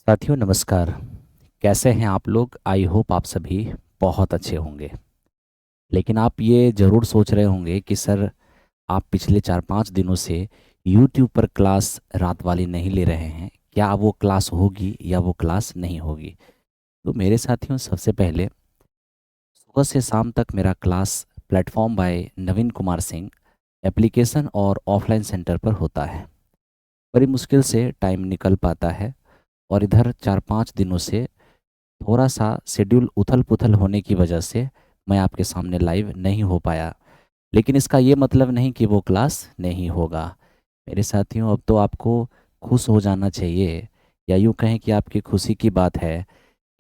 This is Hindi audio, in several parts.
साथियों नमस्कार। कैसे हैं आप लोग? आई होप आप सभी बहुत अच्छे होंगे। लेकिन आप ये ज़रूर सोच रहे होंगे कि सर, आप पिछले 4-5 दिनों से यूट्यूब पर क्लास रात वाली नहीं ले रहे हैं। क्या वो क्लास होगी या वो क्लास नहीं होगी? तो मेरे साथियों, सबसे पहले सुबह से शाम तक मेरा क्लास प्लेटफॉर्म बाय नवीन कुमार सिंह एप्लीकेशन और ऑफलाइन सेंटर पर होता है। बड़ी मुश्किल से टाइम निकल पाता है और इधर 4-5 दिनों से थोड़ा सा शेड्यूल उथल-पुथल होने की वजह से मैं आपके सामने लाइव नहीं हो पाया। लेकिन इसका ये मतलब नहीं कि वो क्लास नहीं होगा। मेरे साथियों, अब तो आपको खुश हो जाना चाहिए, या यूँ कहें कि आपकी खुशी की बात है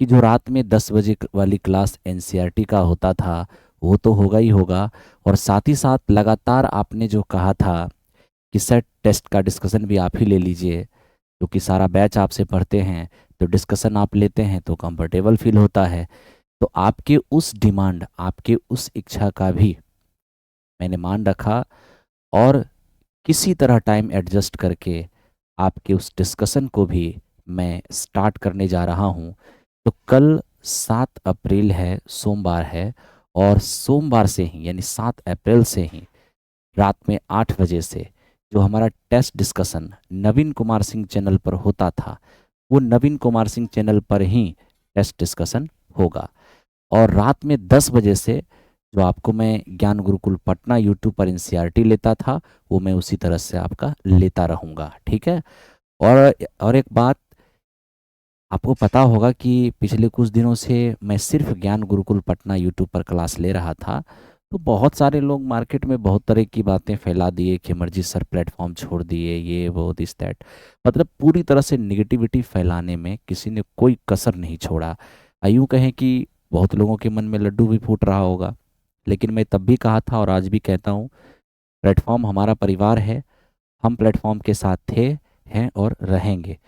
कि जो रात में 10 बजे वाली क्लास एनसीईआरटी का होता था, वो तो होगा ही होगा। और साथ ही साथ लगातार आपने जो कहा था कि सर, टेस्ट का डिस्कशन भी आप ही ले लीजिए, क्योंकि सारा बैच आपसे पढ़ते हैं, तो डिस्कशन आप लेते हैं तो कंफर्टेबल फील होता है। तो आपके उस डिमांड, आपके उस इच्छा का भी मैंने मान रखा, और किसी तरह टाइम एडजस्ट करके आपके उस डिस्कशन को भी मैं स्टार्ट करने जा रहा हूँ। तो कल 7 अप्रैल है, सोमवार है, और सोमवार से ही यानी 7 अप्रैल से ही रात में 8 बजे से जो हमारा टेस्ट डिस्कशन नवीन कुमार सिंह चैनल पर होता था, वो नवीन कुमार सिंह चैनल पर ही टेस्ट डिस्कशन होगा। और रात में 10 बजे से जो आपको मैं ज्ञान गुरुकुल पटना यूट्यूब पर एनसीईआरटी लेता था, वो मैं उसी तरह से आपका लेता रहूँगा। ठीक है? और एक बात, आपको पता होगा कि पिछले कुछ दिनों से मैं सिर्फ ज्ञान गुरुकुल पटना यूट्यूब पर क्लास ले रहा था। तो बहुत सारे लोग मार्केट में बहुत तरह की बातें फैला दिए कि अमरजीत सर प्लेटफॉर्म छोड़ दिए, ये वो दिस दैट। मतलब पूरी तरह से निगेटिविटी फैलाने में किसी ने कोई कसर नहीं छोड़ा। यूँ कहें कि बहुत लोगों के मन में लड्डू भी फूट रहा होगा। लेकिन मैं तब भी कहा था और आज भी कहता हूँ, प्लेटफॉर्म हमारा परिवार है। हम प्लेटफॉर्म के साथ थे, हैं और रहेंगे।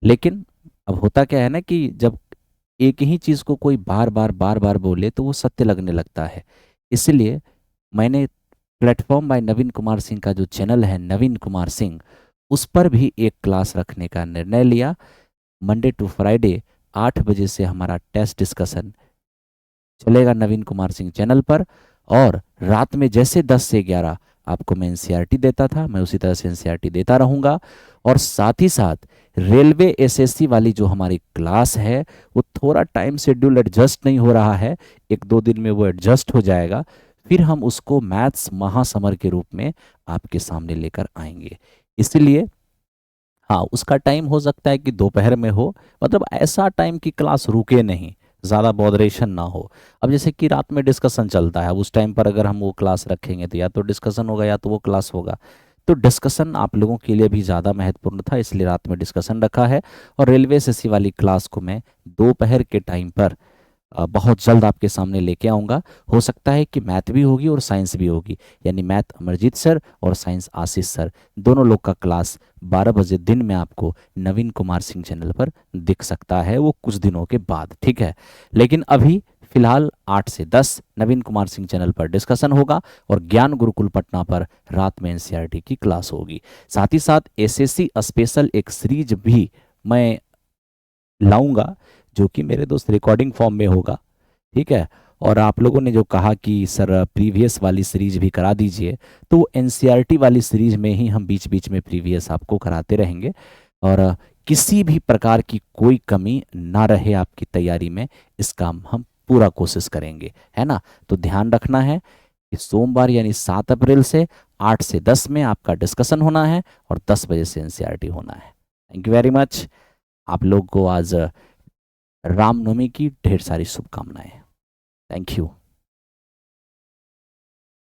लेकिन अब होता क्या है ना कि जब एक ही चीज़ को कोई बार बार बोले तो वो सत्य लगने लगता है। इसलिए मैंने प्लेटफॉर्म बाय नवीन कुमार सिंह का जो चैनल है नवीन कुमार सिंह, उस पर भी एक क्लास रखने का निर्णय लिया। मंडे टू फ्राइडे 8 बजे से हमारा टेस्ट डिस्कशन चलेगा नवीन कुमार सिंह चैनल पर। और रात में जैसे 10 से 11 आपको मैं एनसीईआरटी देता था, मैं उसी तरह से एनसीईआरटी देता रहूँगा। और साथ ही साथ रेलवे एसएससी वाली जो हमारी क्लास है, वो थोड़ा टाइम शेड्यूल एडजस्ट नहीं हो रहा है, 1-2 दिन में वो एडजस्ट हो जाएगा। फिर हम उसको मैथ्स महासमर के रूप में आपके सामने लेकर आएंगे। इसलिए हाँ, उसका टाइम हो सकता है कि दोपहर में हो, मतलब ऐसा टाइम की क्लास रुके नहीं, ज़्यादा बॉदरेशन ना हो। अब जैसे कि रात में डिस्कशन चलता है, उस टाइम पर अगर हम वो क्लास रखेंगे तो या तो डिस्कशन होगा या तो वो क्लास होगा। तो डिस्कशन आप लोगों के लिए भी ज़्यादा महत्वपूर्ण था, इसलिए रात में डिस्कशन रखा है। और रेलवे एसएससी वाली क्लास को मैं दोपहर के टाइम पर बहुत जल्द आपके सामने लेके आऊँगा। हो सकता है कि मैथ भी होगी और साइंस भी होगी, यानी मैथ अमरजीत सर और साइंस आशीष सर, दोनों लोग का क्लास 12 बजे दिन में आपको नवीन कुमार सिंह चैनल पर दिख सकता है, वो कुछ दिनों के बाद। ठीक है? लेकिन अभी फिलहाल 8 से 10 नवीन कुमार सिंह चैनल पर डिस्कशन होगा, और ज्ञान गुरुकुल पटना पर रात में एनसीईआरटी की क्लास होगी। साथ ही साथ एसएससी स्पेशल एक सीरीज भी मैं लाऊंगा, जो कि मेरे दोस्त रिकॉर्डिंग फॉर्म में होगा। ठीक है? और आप लोगों ने जो कहा कि सर प्रीवियस वाली सीरीज भी करा दीजिए, तो एनसीईआरटी वाली सीरीज में ही हम बीच बीच में प्रीवियस आपको कराते रहेंगे। और किसी भी प्रकार की कोई कमी ना रहे आपकी तैयारी में, इसका हम पूरा कोशिश करेंगे, है ना? तो ध्यान रखना है कि सोमवार यानी 7 अप्रैल से 8 से 10 में आपका डिस्कशन होना है, और 10 बजे से एनसीईआरटी होना है। Thank you very much. आप लोग को आज रामनवमी की ढेर सारी शुभकामनाएं। Thank you.